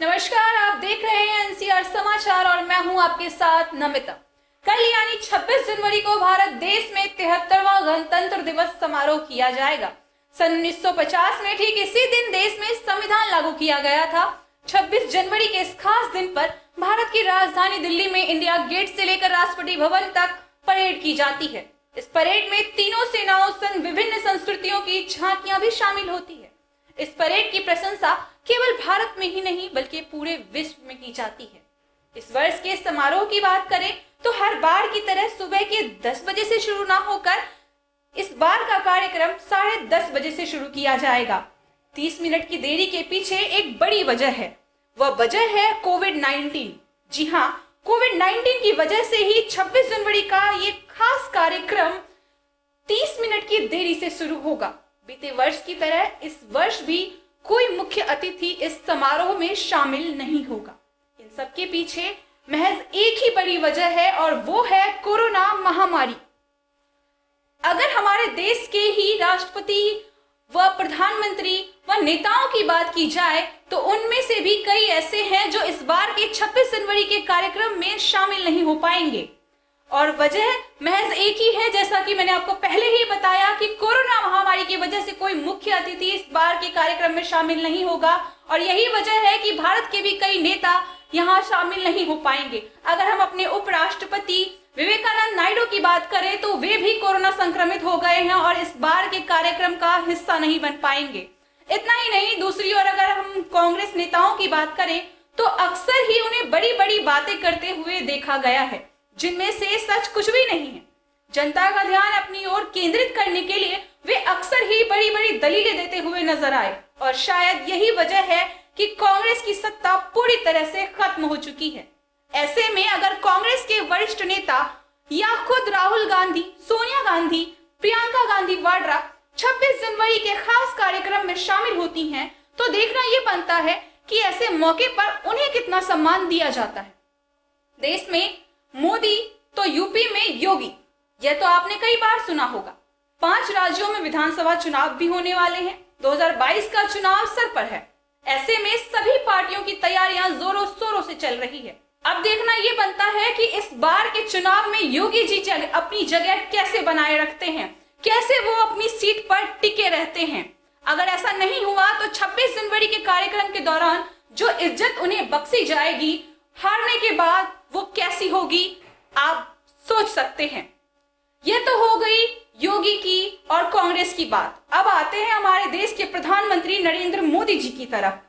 नमस्कार, आप देख रहे हैं एनसीआर समाचार और मैं हूं आपके साथ नमिता। कल यानी 26 जनवरी को भारत देश में 73वां गणतंत्र दिवस समारोह किया जाएगा। सन 1950 में ठीक इसी दिन देश में संविधान लागू किया गया था। 26 जनवरी के इस खास दिन पर भारत की राजधानी दिल्ली में इंडिया गेट से लेकर राष्ट्रपति भवन तक परेड की जाती है। इस परेड में तीनों सेनाओं संग विभिन्न संस्कृतियों की झांकियां भी शामिल होती है। इस परेड की प्रशंसा केवल भारत में ही नहीं बल्कि पूरे विश्व में की जाती है। इस वर्ष के समारोह की बात करें तो हर बार की तरह सुबह के 10 बजे से शुरू ना होकर इस बार का कार्यक्रम 10:30 बजे से शुरू किया जाएगा। 30 मिनट की देरी के पीछे एक बड़ी वजह है। वह वजह है कोविड-19। जी हाँ, कोविड-19 की वजह से ही 26 जनवरी का ये खास कार्यक्रम 30 मिनट की देरी से शुरू होगा। बीते वर्ष की तरह इस वर्ष भी कोई मुख्य अतिथि इस समारोह में शामिल नहीं होगा। इन सब के पीछे महज एक ही बड़ी वजह है और वो है कोरोना महामारी। अगर हमारे देश के ही राष्ट्रपति व प्रधानमंत्री व नेताओं की बात की जाए तो उनमें से भी कई ऐसे हैं जो इस बार के 26 जनवरी के कार्यक्रम में शामिल नहीं हो पाएंगे और वजह महज एक ही है। जैसा कि मैंने आपको पहले ही बताया कि कोरोना महामारी की वजह से कोई मुख्य अतिथि इस बार के कार्यक्रम में शामिल नहीं होगा और यही वजह है कि भारत के भी कई नेता यहाँ शामिल नहीं हो पाएंगे। अगर हम अपने उपराष्ट्रपति विवेकानंद नायडू की बात करें तो वे भी कोरोना संक्रमित हो गए हैं और इस बार के कार्यक्रम का हिस्सा नहीं बन पाएंगे। इतना ही नहीं, दूसरी ओर अगर हम कांग्रेस नेताओं की बात करें तो अक्सर ही उन्हें बड़ी बड़ी बातें करते हुए देखा गया है जिनमें से सच कुछ भी नहीं है। जनता का ध्यान अपनी ओर केंद्रित करने के लिए वे अक्सर ही बड़ी बड़ी दलीलें देते हुए नजर आए और शायद यही वजह है कि कांग्रेस की सत्ता पूरी तरह से खत्म हो चुकी है। ऐसे में अगर कांग्रेस के वरिष्ठ नेता या खुद राहुल गांधी, सोनिया गांधी, प्रियंका गांधी वाड्रा 26 जनवरी के खास कार्यक्रम में शामिल होती हैं तो देखना ये बनता है कि ऐसे मौके पर उन्हें कितना सम्मान दिया जाता है। देश में मोदी तो यूपी में योगी, यह तो आपने कई बार सुना होगा। 5 राज्यों में विधानसभा चुनाव भी होने वाले हैं। 2022 का चुनाव सर पर है। ऐसे में सभी पार्टियों की तैयारियां जोरों शोरों से चल रही है। अब देखना ये बनता है कि इस बार के चुनाव में योगी जी अपनी जगह कैसे बनाए रखते हैं, कैसे वो अपनी सीट पर टिके रहते हैं। अगर ऐसा नहीं हुआ तो 26 जनवरी के कार्यक्रम के दौरान जो इज्जत उन्हें बख्शी जाएगी हारने के बाद वो कैसी होगी आप सोच सकते हैं। यह तो हो गई योगी की और कांग्रेस की बात। अब आते हैं हमारे देश के प्रधानमंत्री नरेंद्र मोदी जी की तरफ।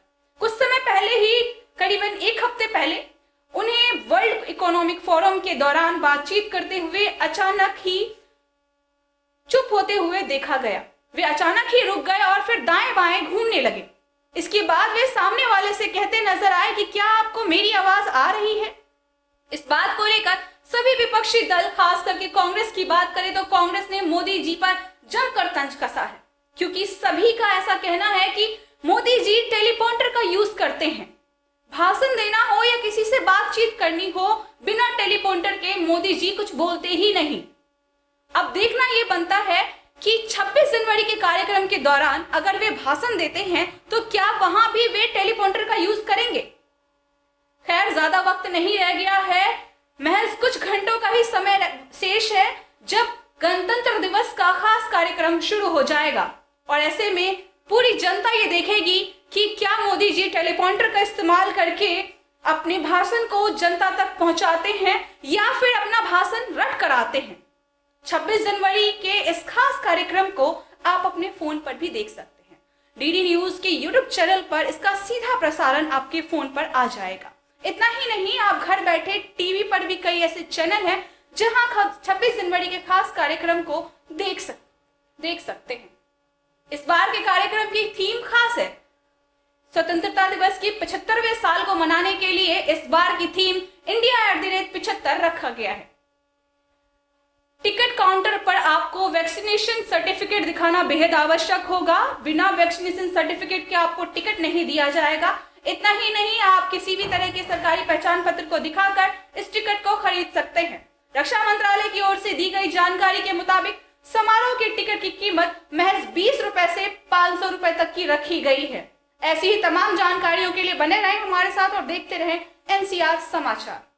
कुछ समय पहले ही, करीबन एक हफ्ते पहले, उन्हें वर्ल्ड इकोनॉमिक फोरम के दौरान बातचीत करते हुए अचानक ही चुप होते हुए देखा गया। वे अचानक ही रुक गए और फिर दाएं बाएं घूमने लगे। इसके बाद वे सामने वाले से कहते नजर आए कि क्या आपको मेरी आवाज आ रही है। इस बात को लेकर सभी विपक्षी दल, खास करके कांग्रेस की बात करें तो कांग्रेस ने मोदी जी पर जमकर तंज कसा है, क्योंकि सभी का ऐसा कहना है कि मोदी जी टेलीप्रॉम्प्टर का यूज करते हैं। भाषण देना हो या किसी से बातचीत करनी हो, बिना टेलीप्रॉम्प्टर के मोदी जी कुछ बोलते ही नहीं। अब देखना यह बनता है कि 26 जनवरी के कार्यक्रम के दौरान अगर वे भाषण देते हैं तो क्या वहां भी वे टेलीप्रॉम्प्टर का यूज करेंगे। खैर, ज्यादा वक्त नहीं रह गया है, महज कुछ घंटों का ही समय शेष है जब गणतंत्र दिवस का खास कार्यक्रम शुरू हो जाएगा और ऐसे में पूरी जनता ये देखेगी कि क्या मोदी जी टेलीप्रॉम्प्टर का इस्तेमाल करके अपने भाषण को जनता तक पहुंचाते हैं या फिर अपना भाषण रट कर आते हैं। 26 जनवरी के इस खास कार्यक्रम को आप अपने फोन पर भी देख सकते हैं। डीडी न्यूज के यूट्यूब चैनल पर इसका सीधा प्रसारण आपके फोन पर आ जाएगा। इतना ही नहीं, आप घर बैठे टीवी पर भी कई ऐसे चैनल हैं जहां 26 जनवरी के खास कार्यक्रम को देख सकते हैं। इस बार के कार्यक्रम की थीम खास है। स्वतंत्रता दिवस की 75वें साल को मनाने के लिए इस बार की थीम India@75 रखा गया है। टिकट काउंटर पर आपको वैक्सीनेशन सर्टिफिकेट दिखाना बेहद आवश्यक होगा। बिना वैक्सीनेशन सर्टिफिकेट के आपको टिकट नहीं दिया जाएगा। इतना ही नहीं, आप किसी भी तरह के सरकारी पहचान पत्र को दिखाकर इस टिकट को खरीद सकते हैं। रक्षा मंत्रालय की ओर से दी गई जानकारी के मुताबिक समारोह के टिकट की कीमत महज 20 रुपए से 500 रुपए तक की रखी गई है। ऐसी ही तमाम जानकारियों के लिए बने रहें हमारे साथ और देखते रहें एनसीआर समाचार।